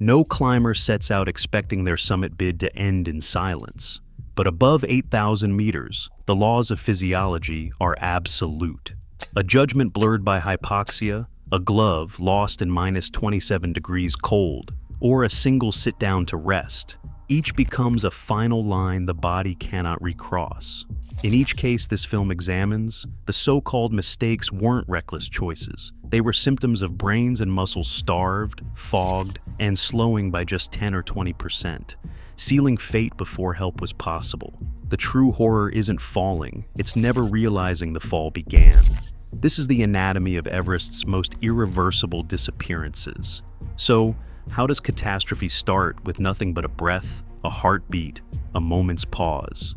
No climber sets out expecting their summit bid to end in silence. But above 8,000 meters, the laws of physiology are absolute. A judgment blurred by hypoxia, a glove lost in minus 27 degrees cold, or a single sit down to rest, each becomes a final line the body cannot recross. In each case this film examines, the so-called mistakes weren't reckless choices. They were symptoms of brains and muscles starved, fogged, and slowing by just 10 or 20%, sealing fate before help was possible. The true horror isn't falling, it's never realizing the fall began. This is the anatomy of Everest's most irreversible disappearances. So, how does catastrophe start with nothing but a breath, a heartbeat, a moment's pause?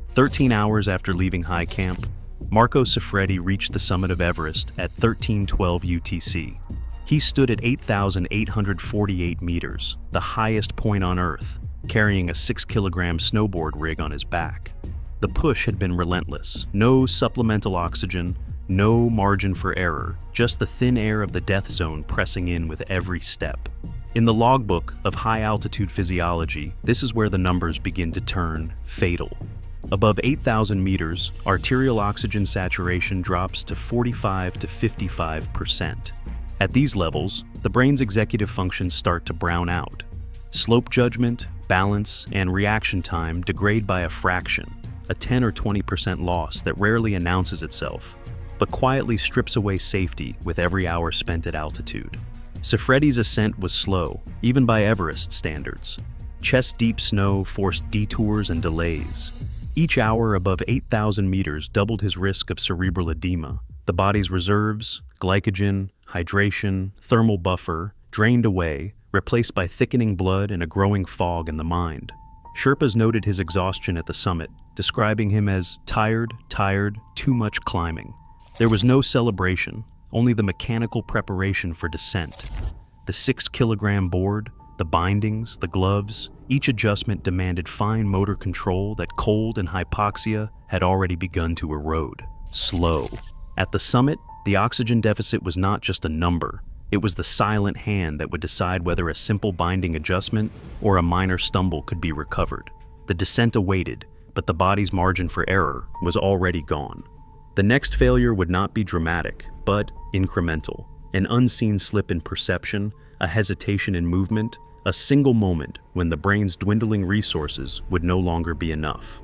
13 hours after leaving high camp, Marco Siffredy reached the summit of Everest at 1312 UTC. He stood at 8,848 meters, the highest point on Earth, carrying a 6-kilogram snowboard rig on his back. The push had been relentless. No supplemental oxygen, no margin for error, just the thin air of the death zone pressing in with every step. In the logbook of high-altitude physiology, this is where the numbers begin to turn fatal. Above 8,000 meters, arterial oxygen saturation drops to 45 to 55%. At these levels, the brain's executive functions start to brown out. Slope judgment, balance, and reaction time degrade by a fraction, a 10 or 20% loss that rarely announces itself, but quietly strips away safety with every hour spent at altitude. Siffredy's ascent was slow, even by Everest standards. Chest-deep snow forced detours and delays. Each hour above 8,000 meters doubled his risk of cerebral edema. The body's reserves, glycogen, hydration, thermal buffer, drained away, replaced by thickening blood and a growing fog in the mind. Sherpas noted his exhaustion at the summit, describing him as tired, too much climbing. There was no celebration, only the mechanical preparation for descent. The 6-kilogram board, the bindings, the gloves, each adjustment demanded fine motor control that cold and hypoxia had already begun to erode. Slow. At the summit, the oxygen deficit was not just a number. It was the silent hand that would decide whether a simple binding adjustment or a minor stumble could be recovered. The descent awaited, but the body's margin for error was already gone. The next failure would not be dramatic, but incremental. An unseen slip in perception, a hesitation in movement, a single moment when the brain's dwindling resources would no longer be enough.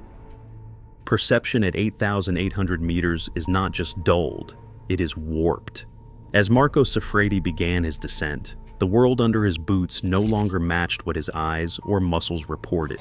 Perception at 8,800 meters is not just dulled, it is warped. As Marco Siffredy began his descent, the world under his boots no longer matched what his eyes or muscles reported.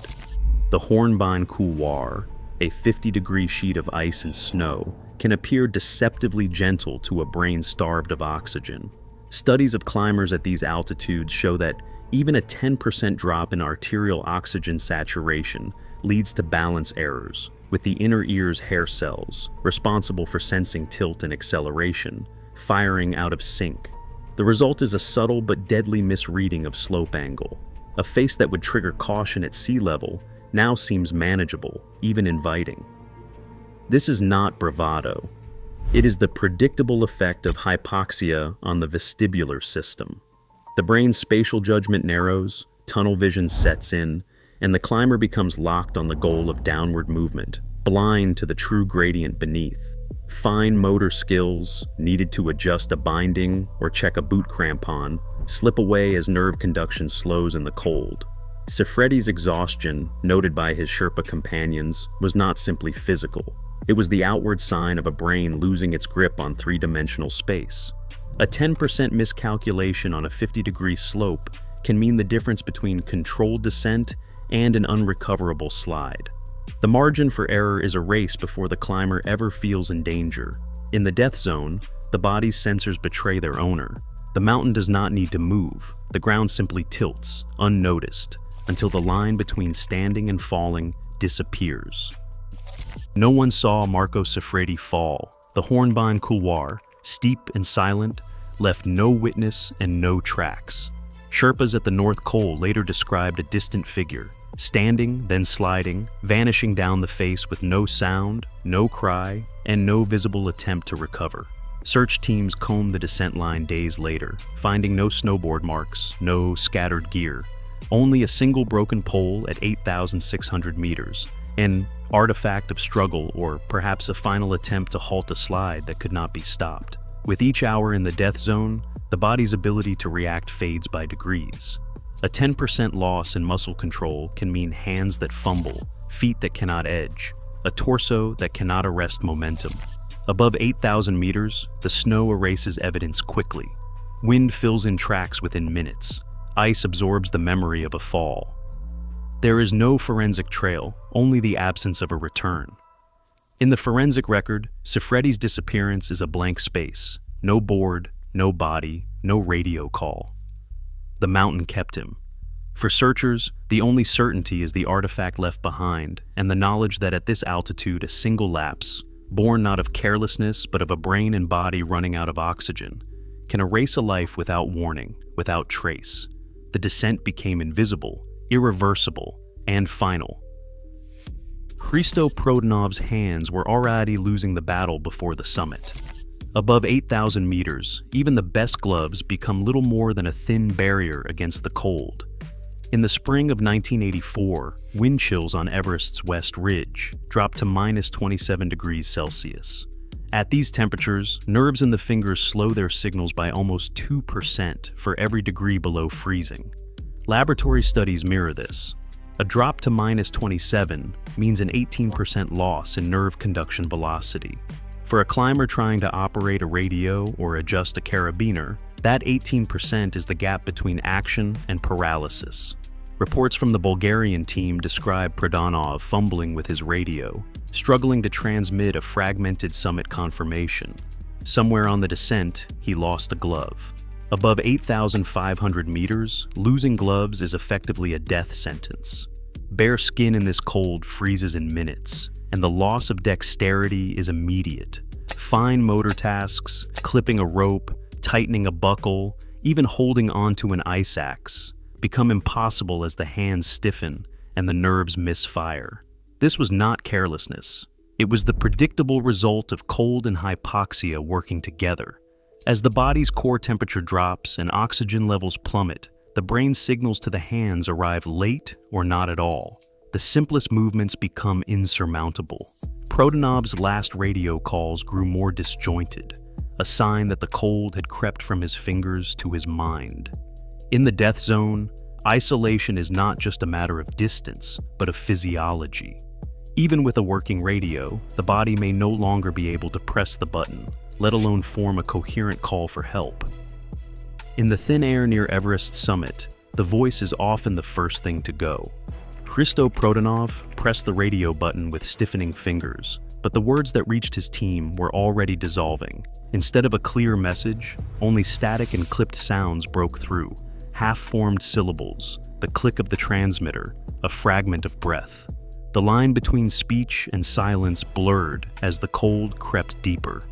The Hornbein couloir, a 50-degree sheet of ice and snow, can appear deceptively gentle to a brain starved of oxygen. Studies of climbers at these altitudes show that even a 10% drop in arterial oxygen saturation leads to balance errors, with the inner ear's hair cells, responsible for sensing tilt and acceleration, firing out of sync. The result is a subtle but deadly misreading of slope angle. A face that would trigger caution at sea level now seems manageable, even inviting. This is not bravado. It is the predictable effect of hypoxia on the vestibular system. The brain's spatial judgment narrows, tunnel vision sets in, and the climber becomes locked on the goal of downward movement, blind to the true gradient beneath. Fine motor skills, needed to adjust a binding or check a boot crampon, slip away as nerve conduction slows in the cold. Siffredy's exhaustion, noted by his Sherpa companions, was not simply physical. It was the outward sign of a brain losing its grip on three-dimensional space. A 10% miscalculation on a 50-degree slope can mean the difference between controlled descent and an unrecoverable slide. The margin for error is erased before the climber ever feels in danger. In the death zone, the body's sensors betray their owner. The mountain does not need to move. The ground simply tilts, unnoticed, until the line between standing and falling disappears. No one saw Marco Siffredy fall. The Hornbein couloir, steep and silent, left no witness and no tracks. Sherpas at the North Pole later described a distant figure, standing, then sliding, vanishing down the face with no sound, no cry, and no visible attempt to recover. Search teams combed the descent line days later, finding no snowboard marks, no scattered gear, only a single broken pole at 8,600 meters, an artifact of struggle or perhaps a final attempt to halt a slide that could not be stopped. With each hour in the death zone, the body's ability to react fades by degrees. A 10% loss in muscle control can mean hands that fumble, feet that cannot edge, a torso that cannot arrest momentum. Above 8,000 meters, the snow erases evidence quickly. Wind fills in tracks within minutes. Ice absorbs the memory of a fall. There is no forensic trail, only the absence of a return. In the forensic record, Siffredy's disappearance is a blank space. No board, no body, no radio call. The mountain kept him. For searchers, the only certainty is the artifact left behind and the knowledge that at this altitude a single lapse, born not of carelessness but of a brain and body running out of oxygen, can erase a life without warning, without trace. The descent became invisible, irreversible, and final. Christo Prodanov's hands were already losing the battle before the summit. Above 8,000 meters, even the best gloves become little more than a thin barrier against the cold. In the spring of 1984, wind chills on Everest's west ridge dropped to minus 27 degrees Celsius. At these temperatures, nerves in the fingers slow their signals by almost 2% for every degree below freezing. Laboratory studies mirror this. A drop to minus 27 means an 18% loss in nerve conduction velocity. For a climber trying to operate a radio or adjust a carabiner, that 18% is the gap between action and paralysis. Reports from the Bulgarian team describe Prodanov fumbling with his radio, struggling to transmit a fragmented summit confirmation. Somewhere on the descent, he lost a glove. Above 8,500 meters, losing gloves is effectively a death sentence. Bare skin in this cold freezes in minutes, and the loss of dexterity is immediate. Fine motor tasks, clipping a rope, tightening a buckle, even holding onto an ice axe, become impossible as the hands stiffen and the nerves misfire. This was not carelessness. It was the predictable result of cold and hypoxia working together. As the body's core temperature drops and oxygen levels plummet, the brain's signals to the hands arrive late or not at all. The simplest movements become insurmountable. Prodanov's last radio calls grew more disjointed, a sign that the cold had crept from his fingers to his mind. In the death zone, isolation is not just a matter of distance, but of physiology. Even with a working radio, the body may no longer be able to press the button, let alone form a coherent call for help. In the thin air near Everest's summit, the voice is often the first thing to go. Christo Prodanov pressed the radio button with stiffening fingers, but the words that reached his team were already dissolving. Instead of a clear message, only static and clipped sounds broke through, half-formed syllables, the click of the transmitter, a fragment of breath. The line between speech and silence blurred as the cold crept deeper.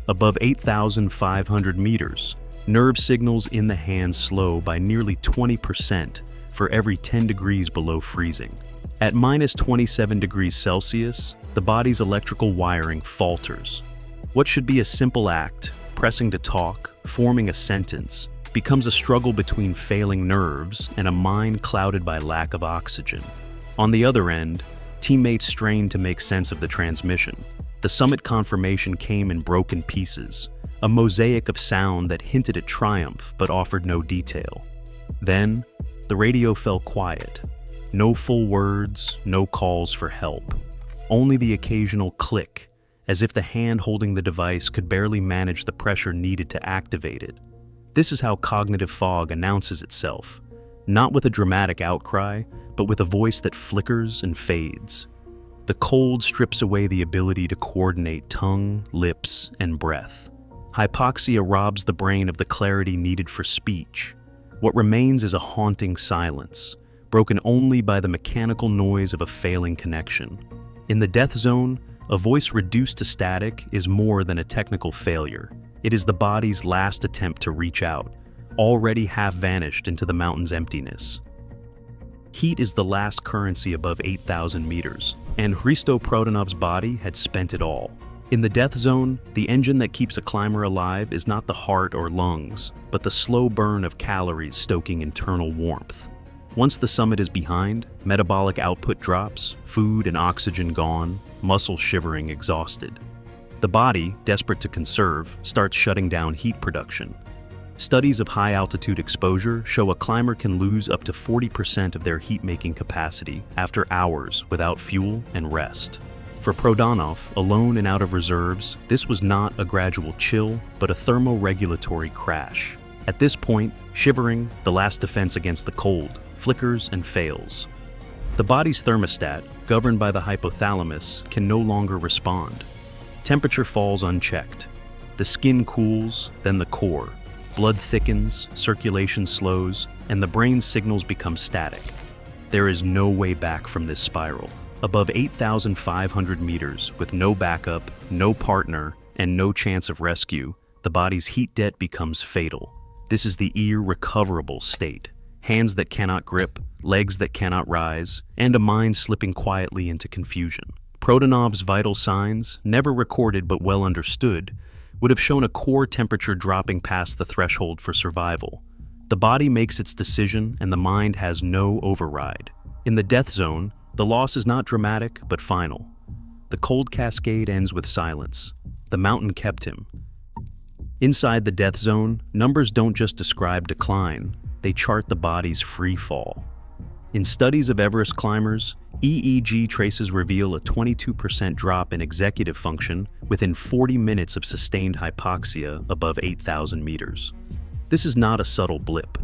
Above 8,500 meters, nerve signals in the hands slow by nearly 20% for every 10 degrees below freezing. At minus 27 degrees Celsius, the body's electrical wiring falters. What should be a simple act, pressing to talk, forming a sentence, becomes a struggle between failing nerves and a mind clouded by lack of oxygen. On the other end, teammates strained to make sense of the transmission. The summit confirmation came in broken pieces, a mosaic of sound that hinted at triumph but offered no detail. Then, the radio fell quiet. No full words, no calls for help. Only the occasional click, as if the hand holding the device could barely manage the pressure needed to activate it. This is how cognitive fog announces itself, not with a dramatic outcry, but with a voice that flickers and fades. The cold strips away the ability to coordinate tongue, lips, and breath. Hypoxia robs the brain of the clarity needed for speech. What remains is a haunting silence, broken only by the mechanical noise of a failing connection. In the death zone, a voice reduced to static is more than a technical failure. It is the body's last attempt to reach out, already half vanished into the mountain's emptiness. Heat is the last currency above 8,000 meters, and Christo Prodanov's body had spent it all. In the death zone, the engine that keeps a climber alive is not the heart or lungs, but the slow burn of calories stoking internal warmth. Once the summit is behind, metabolic output drops, food and oxygen gone, muscle shivering exhausted. The body, desperate to conserve, starts shutting down heat production. Studies of high-altitude exposure show a climber can lose up to 40% of their heat-making capacity after hours without fuel and rest. For Prodanov, alone and out of reserves, this was not a gradual chill, but a thermoregulatory crash. At this point, shivering, the last defense against the cold, flickers and fails. The body's thermostat, governed by the hypothalamus, can no longer respond. Temperature falls unchecked. The skin cools, then the core. Blood thickens, circulation slows, and the brain's signals become static. There is no way back from this spiral. Above 8,500 meters, with no backup, no partner, and no chance of rescue, the body's heat debt becomes fatal. This is the irrecoverable state. Hands that cannot grip, legs that cannot rise, and a mind slipping quietly into confusion. Prodanov's vital signs, never recorded but well understood, would have shown a core temperature dropping past the threshold for survival. The body makes its decision and the mind has no override. In the death zone, the loss is not dramatic but final. The cold cascade ends with silence. The mountain kept him. Inside the death zone, numbers don't just describe decline, they chart the body's free fall. In studies of Everest climbers, EEG traces reveal a 22% drop in executive function within 40 minutes of sustained hypoxia above 8,000 meters. This is not a subtle blip.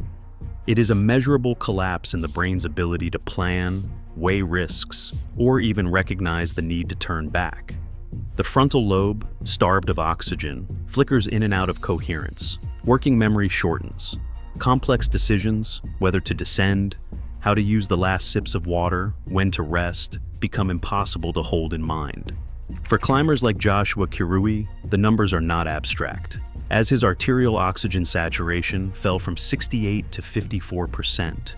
It is a measurable collapse in the brain's ability to plan, weigh risks, or even recognize the need to turn back. The frontal lobe, starved of oxygen, flickers in and out of coherence. Working memory shortens. Complex decisions, whether to descend, how to use the last sips of water, when to rest, become impossible to hold in mind. For climbers like Joshua Kirui, the numbers are not abstract, as his arterial oxygen saturation fell from 68 to 54%.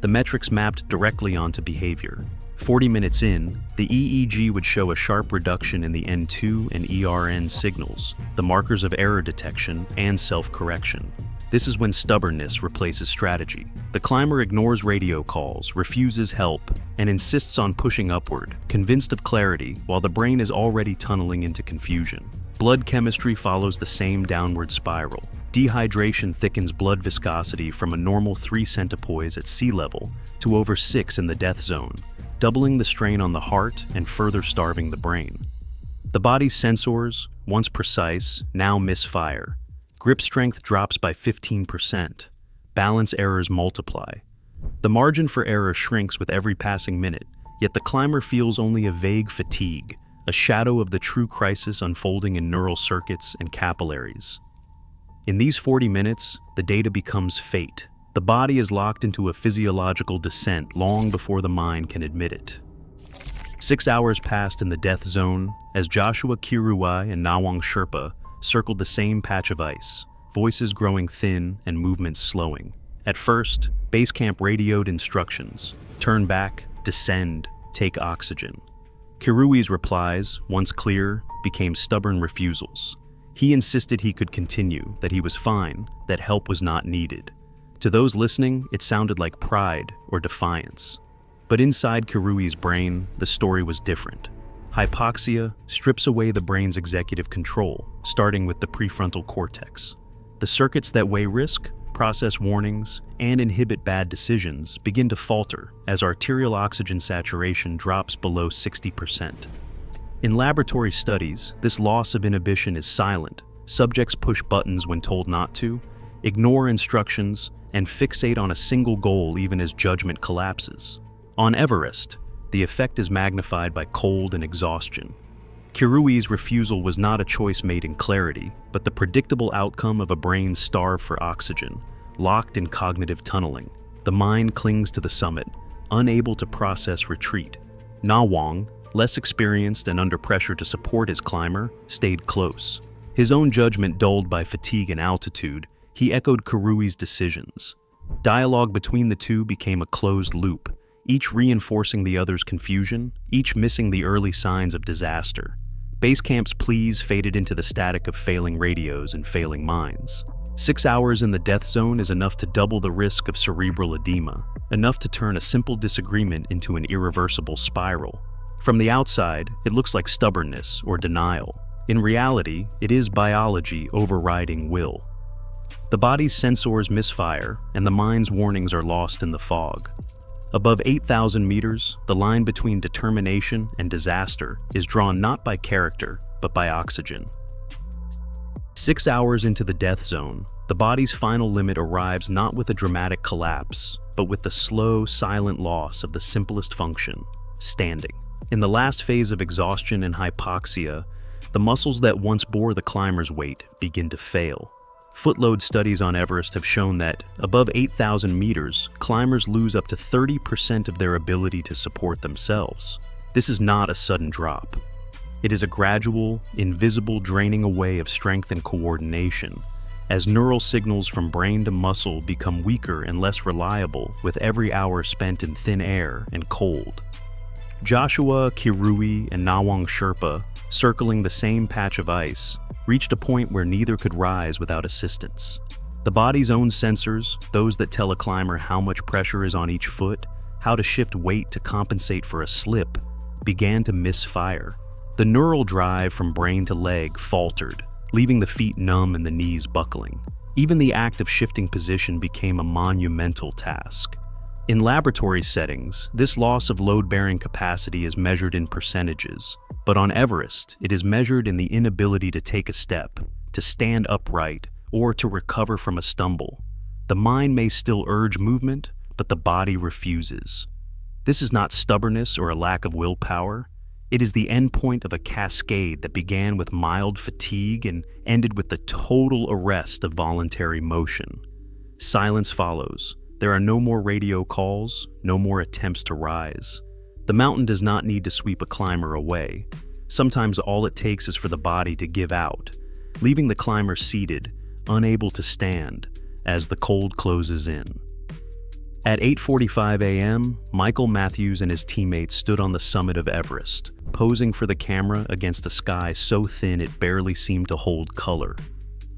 The metrics mapped directly onto behavior. 40 minutes in, the EEG would show a sharp reduction in the N2 and ERN signals, the markers of error detection and self-correction. This is when stubbornness replaces strategy. The climber ignores radio calls, refuses help, and insists on pushing upward, convinced of clarity, while the brain is already tunneling into confusion. Blood chemistry follows the same downward spiral. Dehydration thickens blood viscosity from a normal 3 centipoise at sea level to over 6 in the death zone, doubling the strain on the heart and further starving the brain. The body's sensors, once precise, now misfire. Grip strength drops by 15%. Balance errors multiply. The margin for error shrinks with every passing minute, yet the climber feels only a vague fatigue, a shadow of the true crisis unfolding in neural circuits and capillaries. In these 40 minutes, the data becomes fate. The body is locked into a physiological descent long before the mind can admit it. 6 hours passed in the death zone as Joshua Kirui and Nawang Sherpa circled the same patch of ice, voices growing thin and movements slowing. At first, base camp radioed instructions: turn back, descend, take oxygen. Kirui's replies, once clear, became stubborn refusals. He insisted he could continue, that he was fine, that help was not needed. To those listening, it sounded like pride or defiance. But inside Kirui's brain, the story was different. Hypoxia strips away the brain's executive control, starting with the prefrontal cortex. The circuits that weigh risk, process warnings, and inhibit bad decisions begin to falter as arterial oxygen saturation drops below 60%. In laboratory studies, this loss of inhibition is silent. Subjects push buttons when told not to, ignore instructions, and fixate on a single goal even as judgment collapses. On Everest, the effect is magnified by cold and exhaustion. Kirui's refusal was not a choice made in clarity, but the predictable outcome of a brain starved for oxygen, locked in cognitive tunneling. The mind clings to the summit, unable to process retreat. Nawang, less experienced and under pressure to support his climber, stayed close. His own judgment dulled by fatigue and altitude, he echoed Kirui's decisions. Dialogue between the two became a closed loop, each reinforcing the other's confusion, each missing the early signs of disaster. Base camp's pleas faded into the static of failing radios and failing minds. 6 hours in the death zone is enough to double the risk of cerebral edema, enough to turn a simple disagreement into an irreversible spiral. From the outside, it looks like stubbornness or denial. In reality, it is biology overriding will. The body's sensors misfire, and the mind's warnings are lost in the fog. Above 8,000 meters, the line between determination and disaster is drawn not by character, but by oxygen. 6 hours into the death zone, the body's final limit arrives not with a dramatic collapse, but with the slow, silent loss of the simplest function, standing. In the last phase of exhaustion and hypoxia, the muscles that once bore the climber's weight begin to fail. Footload studies on Everest have shown that, above 8,000 meters, climbers lose up to 30% of their ability to support themselves. This is not a sudden drop. It is a gradual, invisible draining away of strength and coordination, as neural signals from brain to muscle become weaker and less reliable with every hour spent in thin air and cold. Joshua, Kirui, and Nawang Sherpa, circling the same patch of ice, reached a point where neither could rise without assistance. The body's own sensors, those that tell a climber how much pressure is on each foot, how to shift weight to compensate for a slip, began to misfire. The neural drive from brain to leg faltered, leaving the feet numb and the knees buckling. Even the act of shifting position became a monumental task. In laboratory settings, this loss of load-bearing capacity is measured in percentages, but on Everest, it is measured in the inability to take a step, to stand upright, or to recover from a stumble. The mind may still urge movement, but the body refuses. This is not stubbornness or a lack of willpower. It is the endpoint of a cascade that began with mild fatigue and ended with the total arrest of voluntary motion. Silence follows. There are no more radio calls, no more attempts to rise. The mountain does not need to sweep a climber away. Sometimes all it takes is for the body to give out, leaving the climber seated, unable to stand, as the cold closes in. At 8:45 a.m., Michael Matthews and his teammates stood on the summit of Everest, posing for the camera against a sky so thin it barely seemed to hold color.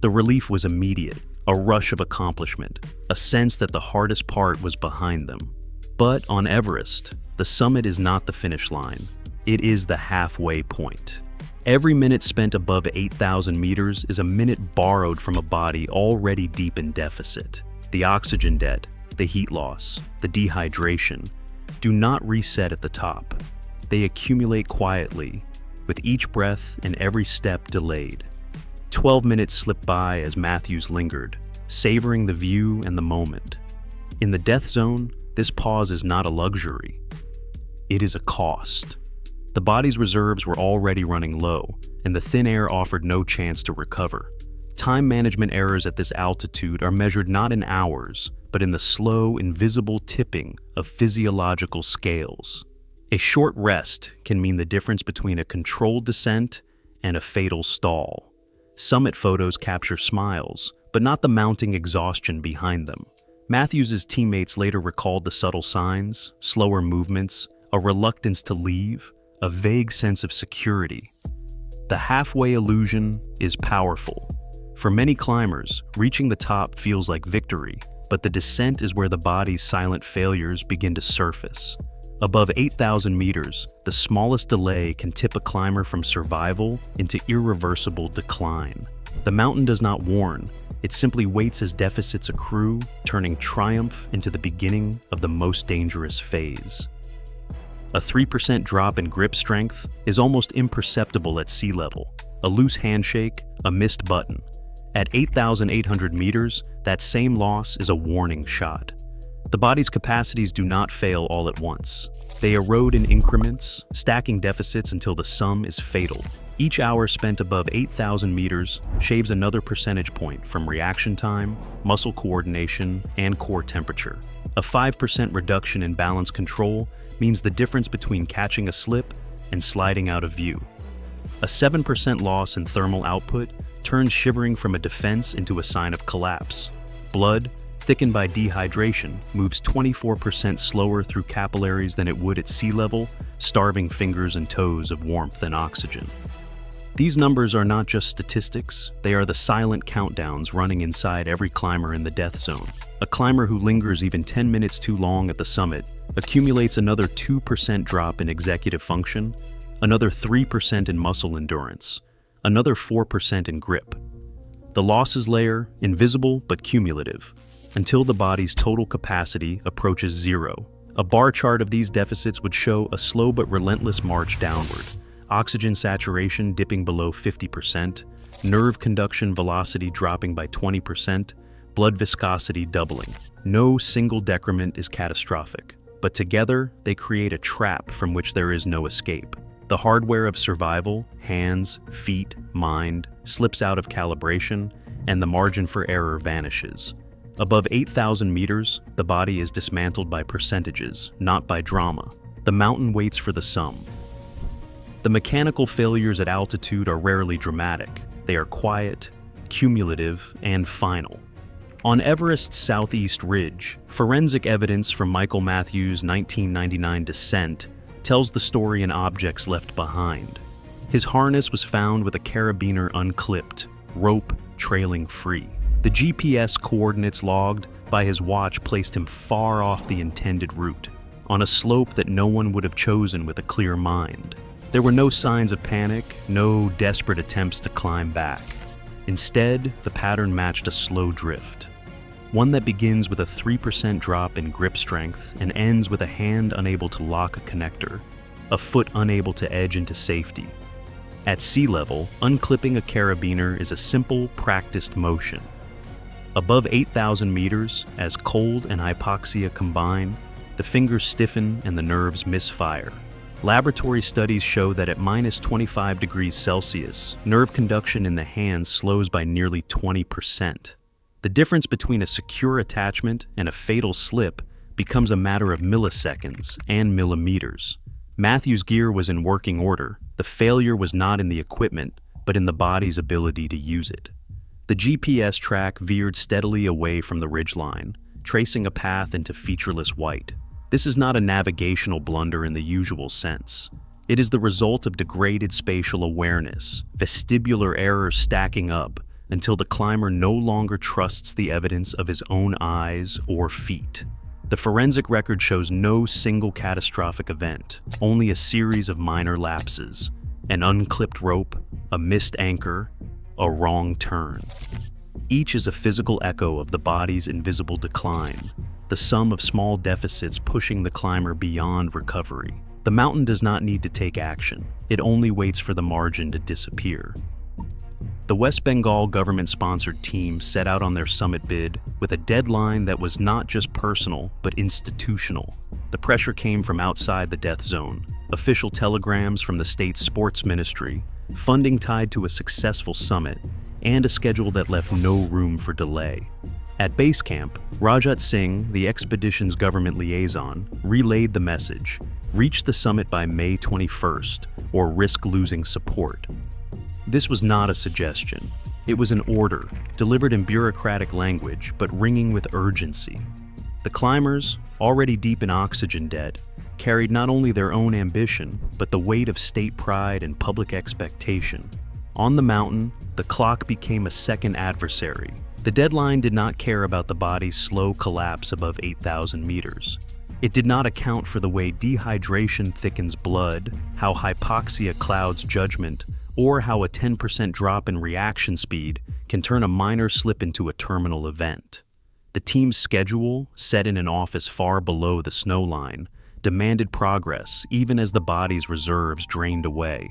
The relief was immediate, a rush of accomplishment, a sense that the hardest part was behind them. But on Everest, the summit is not the finish line. It is the halfway point. Every minute spent above 8,000 meters is a minute borrowed from a body already deep in deficit. The oxygen debt, the heat loss, the dehydration, do not reset at the top. They accumulate quietly, with each breath and every step delayed. 12 minutes slipped by as Matthews lingered, savoring the view and the moment. In the death zone, this pause is not a luxury. It is a cost. The body's reserves were already running low, and the thin air offered no chance to recover. Time management errors at this altitude are measured not in hours, but in the slow, invisible tipping of physiological scales. A short rest can mean the difference between a controlled descent and a fatal stall. Summit photos capture smiles, but not the mounting exhaustion behind them. Matthews' teammates later recalled the subtle signs, slower movements, a reluctance to leave, a vague sense of security. The halfway illusion is powerful. For many climbers, reaching the top feels like victory, but the descent is where the body's silent failures begin to surface. Above 8,000 meters, the smallest delay can tip a climber from survival into irreversible decline. The mountain does not warn, it simply waits as deficits accrue, turning triumph into the beginning of the most dangerous phase. A 3% drop in grip strength is almost imperceptible at sea level. A loose handshake, a missed button. At 8,800 meters, that same loss is a warning shot. The body's capacities do not fail all at once. They erode in increments, stacking deficits until the sum is fatal. Each hour spent above 8,000 meters shaves another percentage point from reaction time, muscle coordination, and core temperature. A 5% reduction in balance control means the difference between catching a slip and sliding out of view. A 7% loss in thermal output turns shivering from a defense into a sign of collapse. Blood, thickened by dehydration, moves 24% slower through capillaries than it would at sea level, starving fingers and toes of warmth and oxygen. These numbers are not just statistics, they are the silent countdowns running inside every climber in the death zone. A climber who lingers even 10 minutes too long at the summit accumulates another 2% drop in executive function, another 3% in muscle endurance, another 4% in grip. The losses layer, invisible but cumulative, until the body's total capacity approaches zero. A bar chart of these deficits would show a slow but relentless march downward. Oxygen saturation dipping below 50%, nerve conduction velocity dropping by 20%, blood viscosity doubling. No single decrement is catastrophic, but together they create a trap from which there is no escape. The hardware of survival, hands, feet, mind, slips out of calibration, and the margin for error vanishes. Above 8,000 meters, the body is dismantled by percentages, not by drama. The mountain waits for the sum. The mechanical failures at altitude are rarely dramatic. They are quiet, cumulative, and final. On Everest's southeast ridge, forensic evidence from Michael Matthews' 1999 descent tells the story in objects left behind. His harness was found with a carabiner unclipped, rope trailing free. The GPS coordinates logged by his watch placed him far off the intended route, on a slope that no one would have chosen with a clear mind. There were no signs of panic, no desperate attempts to climb back. Instead, the pattern matched a slow drift, one that begins with a 3% drop in grip strength and ends with a hand unable to lock a connector, a foot unable to edge into safety. At sea level, unclipping a carabiner is a simple, practiced motion. Above 8,000 meters, as cold and hypoxia combine, the fingers stiffen and the nerves misfire. Laboratory studies show that at minus 25 degrees Celsius, nerve conduction in the hands slows by nearly 20%. The difference between a secure attachment and a fatal slip becomes a matter of milliseconds and millimeters. Matthews' gear was in working order. The failure was not in the equipment, but in the body's ability to use it. The GPS track veered steadily away from the ridgeline, tracing a path into featureless white. This is not a navigational blunder in the usual sense. It is the result of degraded spatial awareness, vestibular errors stacking up until the climber no longer trusts the evidence of his own eyes or feet. The forensic record shows no single catastrophic event, only a series of minor lapses, an unclipped rope, a missed anchor, a wrong turn. Each is a physical echo of the body's invisible decline, the sum of small deficits pushing the climber beyond recovery. The mountain does not need to take action. It only waits for the margin to disappear. The West Bengal government-sponsored team set out on their summit bid with a deadline that was not just personal, but institutional. The pressure came from outside the death zone, official telegrams from the state's sports ministry, funding tied to a successful summit, and a schedule that left no room for delay. At base camp, Rajat Singh, the expedition's government liaison, relayed the message: reach the summit by May 21st, or risk losing support. This was not a suggestion. It was an order, delivered in bureaucratic language, but ringing with urgency. The climbers, already deep in oxygen debt, carried not only their own ambition, but the weight of state pride and public expectation. On the mountain, the clock became a second adversary. The deadline did not care about the body's slow collapse above 8,000 meters. It did not account for the way dehydration thickens blood, how hypoxia clouds judgment, or how a 10% drop in reaction speed can turn a minor slip into a terminal event. The team's schedule, set in an office far below the snow line, demanded progress even as the body's reserves drained away.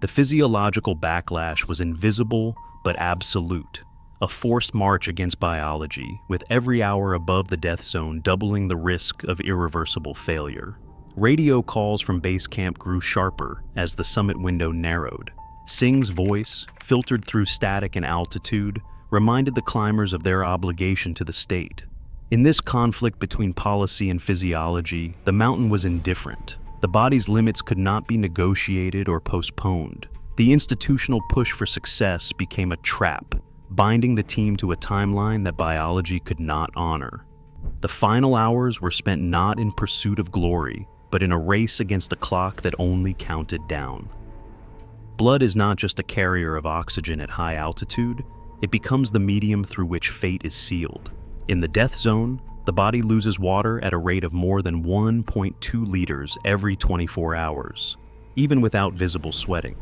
The physiological backlash was invisible but absolute, a forced march against biology, with every hour above the death zone doubling the risk of irreversible failure. Radio calls from base camp grew sharper as the summit window narrowed. Singh's voice, filtered through static and altitude, reminded the climbers of their obligation to the state. In this conflict between policy and physiology, the mountain was indifferent. The body's limits could not be negotiated or postponed. The institutional push for success became a trap, binding the team to a timeline that biology could not honor. The final hours were spent not in pursuit of glory, but in a race against a clock that only counted down. Blood is not just a carrier of oxygen at high altitude, it becomes the medium through which fate is sealed. In the death zone, the body loses water at a rate of more than 1.2 liters every 24 hours, even without visible sweating.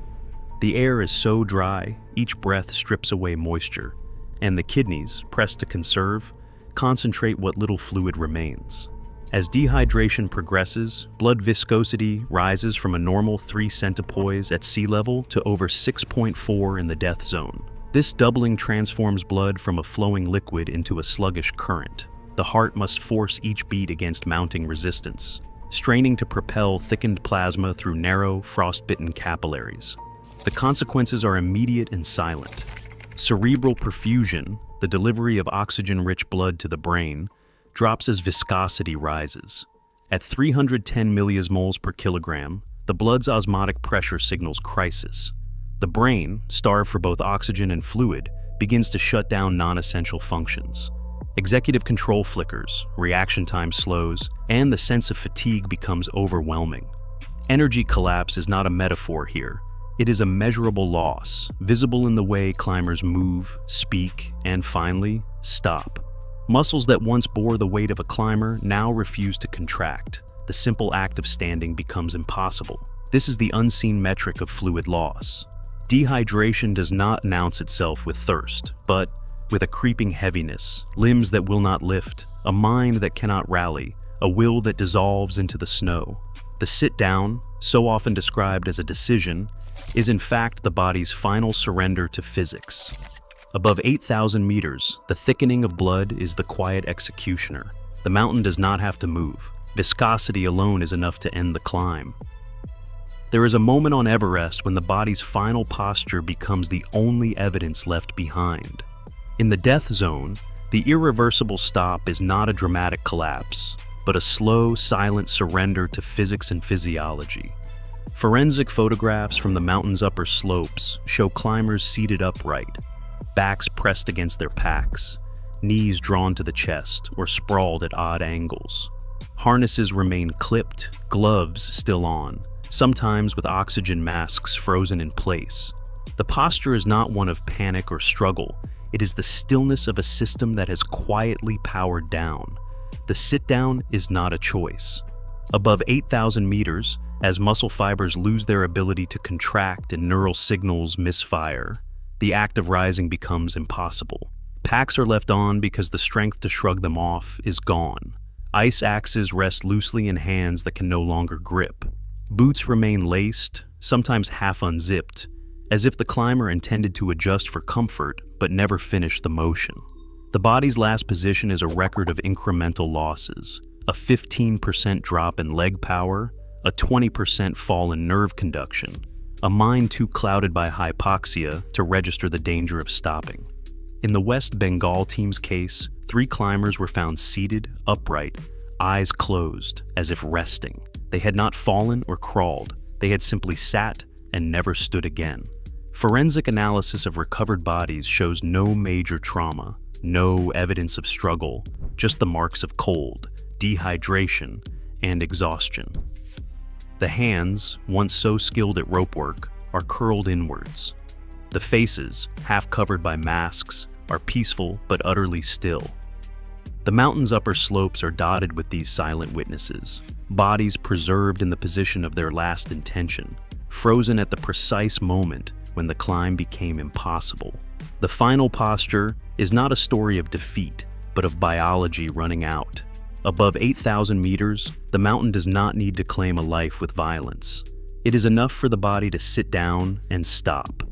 The air is so dry, each breath strips away moisture, and the kidneys, pressed to conserve, concentrate what little fluid remains. As dehydration progresses, blood viscosity rises from a normal 3 centipoise at sea level to over 6.4 in the death zone. This doubling transforms blood from a flowing liquid into a sluggish current. The heart must force each beat against mounting resistance, straining to propel thickened plasma through narrow, frostbitten capillaries. The consequences are immediate and silent. Cerebral perfusion, the delivery of oxygen-rich blood to the brain, drops as viscosity rises. At 310 milliosmoles per kilogram, the blood's osmotic pressure signals crisis. The brain, starved for both oxygen and fluid, begins to shut down non-essential functions. Executive control flickers, reaction time slows, and the sense of fatigue becomes overwhelming. Energy collapse is not a metaphor here. It is a measurable loss, visible in the way climbers move, speak, and finally, stop. Muscles that once bore the weight of a climber now refuse to contract. The simple act of standing becomes impossible. This is the unseen metric of fluid loss. Dehydration does not announce itself with thirst, but with a creeping heaviness, limbs that will not lift, a mind that cannot rally, a will that dissolves into the snow. The sit-down, so often described as a decision, is in fact the body's final surrender to physics. Above 8,000 meters, the thickening of blood is the quiet executioner. The mountain does not have to move. Viscosity alone is enough to end the climb. There is a moment on Everest when the body's final posture becomes the only evidence left behind. In the death zone, the irreversible stop is not a dramatic collapse, but a slow, silent surrender to physics and physiology. Forensic photographs from the mountain's upper slopes show climbers seated upright, backs pressed against their packs, knees drawn to the chest or sprawled at odd angles. Harnesses remain clipped, gloves still on, sometimes with oxygen masks frozen in place. The posture is not one of panic or struggle. It is the stillness of a system that has quietly powered down. The sit-down is not a choice. Above 8,000 meters, as muscle fibers lose their ability to contract and neural signals misfire, the act of rising becomes impossible. Packs are left on because the strength to shrug them off is gone. Ice axes rest loosely in hands that can no longer grip. Boots remain laced, sometimes half unzipped, as if the climber intended to adjust for comfort but never finished the motion. The body's last position is a record of incremental losses, a 15% drop in leg power, a 20% fall in nerve conduction, a mind too clouded by hypoxia to register the danger of stopping. In the West Bengal team's case, 3 climbers were found seated, upright, eyes closed, as if resting. They had not fallen or crawled, they had simply sat and never stood again. Forensic analysis of recovered bodies shows no major trauma, no evidence of struggle, just the marks of cold, dehydration, and exhaustion. The hands, once so skilled at rope work, are curled inwards. The faces, half covered by masks, are peaceful but utterly still. The mountain's upper slopes are dotted with these silent witnesses, bodies preserved in the position of their last intention, frozen at the precise moment when the climb became impossible. The final posture is not a story of defeat, but of biology running out. Above 8,000 meters, the mountain does not need to claim a life with violence. It is enough for the body to sit down and stop.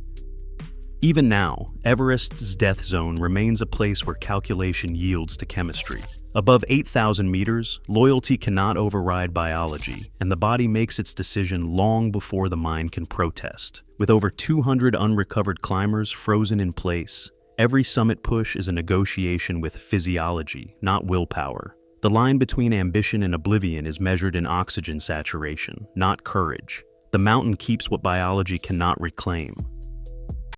Even now, Everest's death zone remains a place where calculation yields to chemistry. Above 8,000 meters, loyalty cannot override biology, and the body makes its decision long before the mind can protest. With over 200 unrecovered climbers frozen in place, every summit push is a negotiation with physiology, not willpower. The line between ambition and oblivion is measured in oxygen saturation, not courage. The mountain keeps what biology cannot reclaim.